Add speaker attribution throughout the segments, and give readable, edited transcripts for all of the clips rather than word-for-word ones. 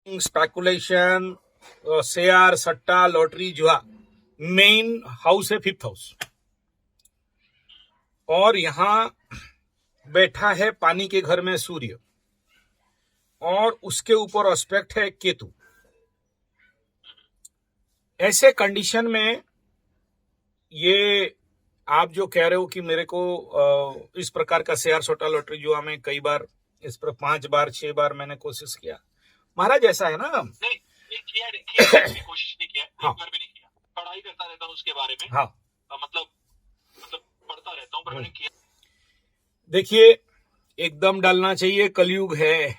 Speaker 1: Speculation, share, सट्टा, lottery, जुआ, main house है 5th हाउस। और यहां बैठा है पानी के घर में सूर्य, और उसके ऊपर एस्पेक्ट है केतु। ऐसे कंडीशन में ये आप जो कह रहे हो कि मेरे को इस प्रकार का शेयर, सट्टा, लॉटरी, जुआ में कई बार इस पर 5 बार 6 बार मैंने कोशिश किया। महाराज ऐसा है ना,
Speaker 2: नहीं किया कोशिश नहीं किया,
Speaker 1: हाँ,
Speaker 2: एक बार भी नहीं किया। पढ़ाई करता रहता हूँ उसके बारे में,
Speaker 1: हाँ,
Speaker 2: मतलब पढ़ता रहता हूँ, पर मैंने किया।
Speaker 1: देखिए, एकदम डालना चाहिए, कलयुग है,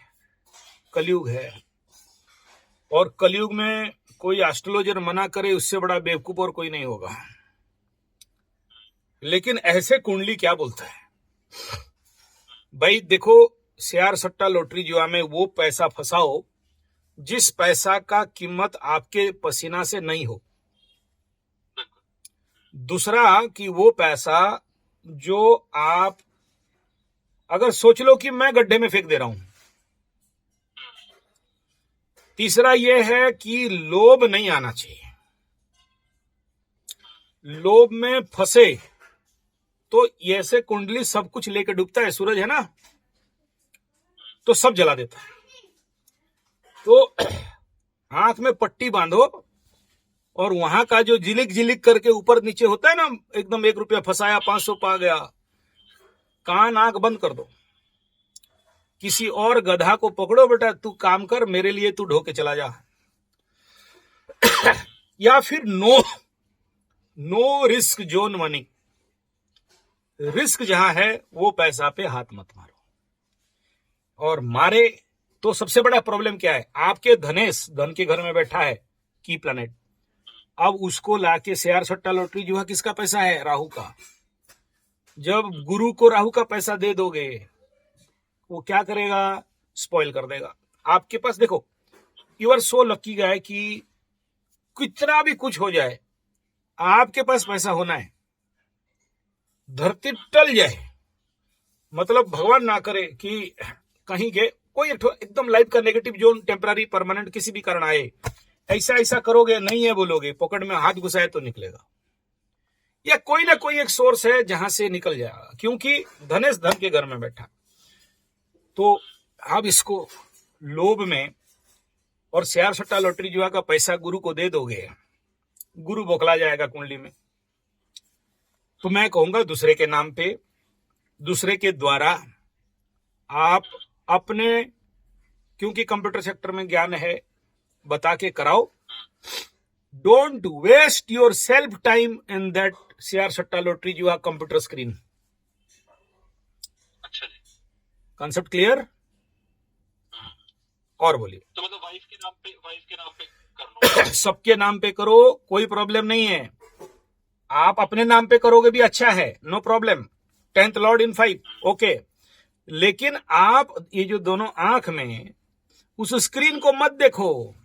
Speaker 1: कलयुग है। और कलयुग में कोई एस्ट्रोलॉजर मना करे उससे बड़ा बेवकूफ और कोई नहीं होगा। लेकिन ऐसे कुंडली क्या बोलता है भाई? देखो, शेयर, सट्टा, लॉटरी, जुआ में वो पैसा फंसाओ जिस पैसा का कीमत आपके पसीना से नहीं हो। दूसरा कि वो पैसा जो आप अगर सोच लो कि मैं गड्ढे में फेंक दे रहा हूं। तीसरा यह है कि लोभ नहीं आना चाहिए। लोभ में फंसे तो ऐसे कुंडली सब कुछ लेकर डूबता है। सूरज है ना, तो सब जला देता है। तो हाथ में पट्टी बांधो और वहां का जो जिलिक जिलिक करके ऊपर नीचे होता है ना, एकदम 1 रुपया फंसाया 500 पा गया, कान आंख बंद कर दो। किसी और गधा को पकड़ो, बेटा तू काम कर, मेरे लिए तू ढो के चला जा। या फिर no risk zone money. Risk जहां है वो पैसा पे हाथ मत मारो। और मारे तो सबसे बड़ा प्रॉब्लम क्या है? आपके धनेश, धन के घर में बैठा है की प्लैनेट। अब उसको लाके शेयर, सट्टा, लॉटरी, जुआ किसका पैसा है? राहु का। जब गुरु को राहु का पैसा दे दोगे, वो क्या करेगा? स्पॉइल कर देगा। आपके पास देखो, you are so lucky guy कि कितना भी कुछ हो जाए, आपके पास पैसा होना है। धरती टल जाए, मतलब भगवान ना करे कि कहीं के कोई एकदम लाइफ का नेगेटिव जोन, टेम्पररी, परमानेंट किसी भी कारण आए, ऐसा ऐसा करोगे, नहीं है बोलोगे, पॉकेट में हाथ घुसाए तो निकलेगा। या कोई ना कोई एक सोर्स है जहां से निकल जाएगा, क्योंकि धनेश धन के घर में बैठा। तो आप इसको लोभ में और शेयर, सट्टा, लॉटरी, जुआ का पैसा गुरु को दे दोगे, गुरु बौखला जाएगा कुंडली में। तो मैं कहूंगा दूसरे के नाम पे, दूसरे के द्वारा आप अपने, क्योंकि कंप्यूटर सेक्टर में ज्ञान है, बता के कराओ। Don't waste your self time in that share, सट्टा, लॉटरी, जुआ कंप्यूटर स्क्रीन।
Speaker 2: अच्छा जी,
Speaker 1: कॉन्सेप्ट क्लियर? और बोलिए।
Speaker 2: तो मतलब वाइफ के नाम पे कर लो।
Speaker 1: सबके नाम पे करो, कोई प्रॉब्लम नहीं है। आप अपने नाम पे करोगे भी अच्छा है, नो प्रॉब्लम। 10th लॉर्ड इन 5, ओके। लेकिन आप ये जो दोनों आंख में उस स्क्रीन को मत देखो,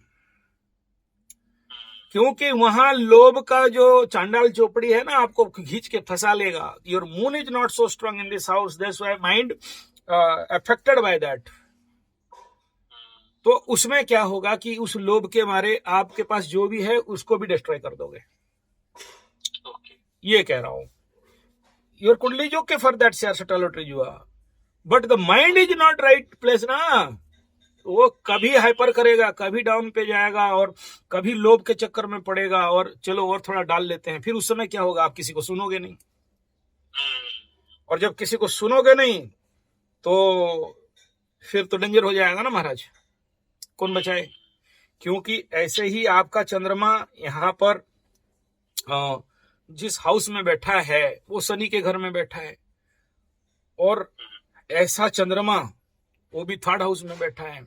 Speaker 1: क्योंकि वहां लोभ का जो चांडाल चोपड़ी है ना, आपको खींच के फंसा लेगा। Your moon is not so strong in this house, that's why mind affected by that. तो उसमें क्या होगा कि उस लोभ के मारे आपके पास जो भी है उसको भी डिस्ट्रॉय कर दोगे। ये कह रहा हूं। योर कुंडली जो के फॉर दैट शेयर, सट्टा, लॉटरी, जुआ, but the mind is not right place ना। वो कभी हाइपर करेगा, कभी डाउन पे जाएगा, और कभी लोभ के चक्कर में पड़ेगा, और चलो और थोड़ा डाल लेते हैं। फिर उस समय क्या होगा? आप किसी को सुनोगे नहीं, और जब किसी को सुनोगे नहीं तो फिर तो डेंजर हो जाएगा ना महाराज। कौन बचाए? क्योंकि ऐसे ही आपका चंद्रमा यहां पर जिस हाउस में बैठा है वो शनि के घर में बैठा है, और ऐसा चंद्रमा वो भी 3rd हाउस में बैठा है।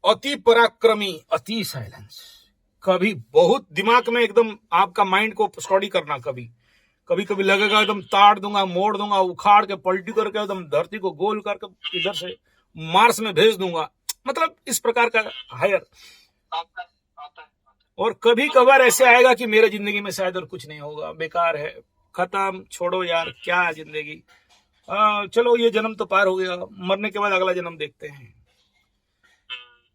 Speaker 1: अति पराक्रमी, अति साइलेंस। कभी बहुत दिमाग में एकदम आपका माइंड को स्टडी करना, कभी कभी लगेगा एकदम ताड़ दूंगा, मोड़ दूंगा, उखाड़ के पलटी करके एकदम धरती को गोल करके इधर से मार्स में भेज दूंगा, मतलब इस प्रकार का हायर। और कभी कभार ऐसे आएगा कि मेरे जिंदगी में शायद और कुछ नहीं होगा, बेकार है, खत्म, छोड़ो यार, क्या जिंदगी, चलो ये जन्म तो पार हो गया, मरने के बाद अगला जन्म देखते हैं।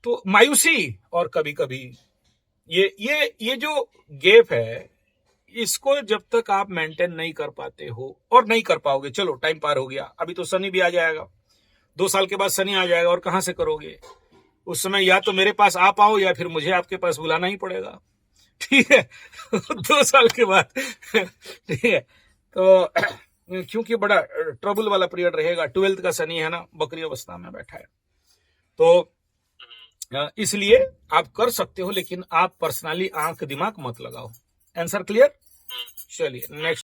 Speaker 1: तो मायूसी और कभी कभी ये जो गैप है, इसको जब तक आप मेंटेन नहीं कर पाते हो, और नहीं कर पाओगे, चलो टाइम पार हो गया, अभी तो शनि भी आ जाएगा, 2 साल के बाद शनि आ जाएगा, और कहां से करोगे उस समय? या तो मेरे पास आ पाओ या फिर मुझे आपके पास बुलाना ही पड़ेगा, ठीक है। 2 साल के बाद, ठीक है। तो क्योंकि बड़ा ट्रबल वाला पीरियड रहेगा, 12th का शनि है ना, बकरी अवस्था में बैठा है, तो इसलिए आप कर सकते हो, लेकिन आप पर्सनली आंख दिमाग मत लगाओ। Answer clear? चलिए नेक्स्ट।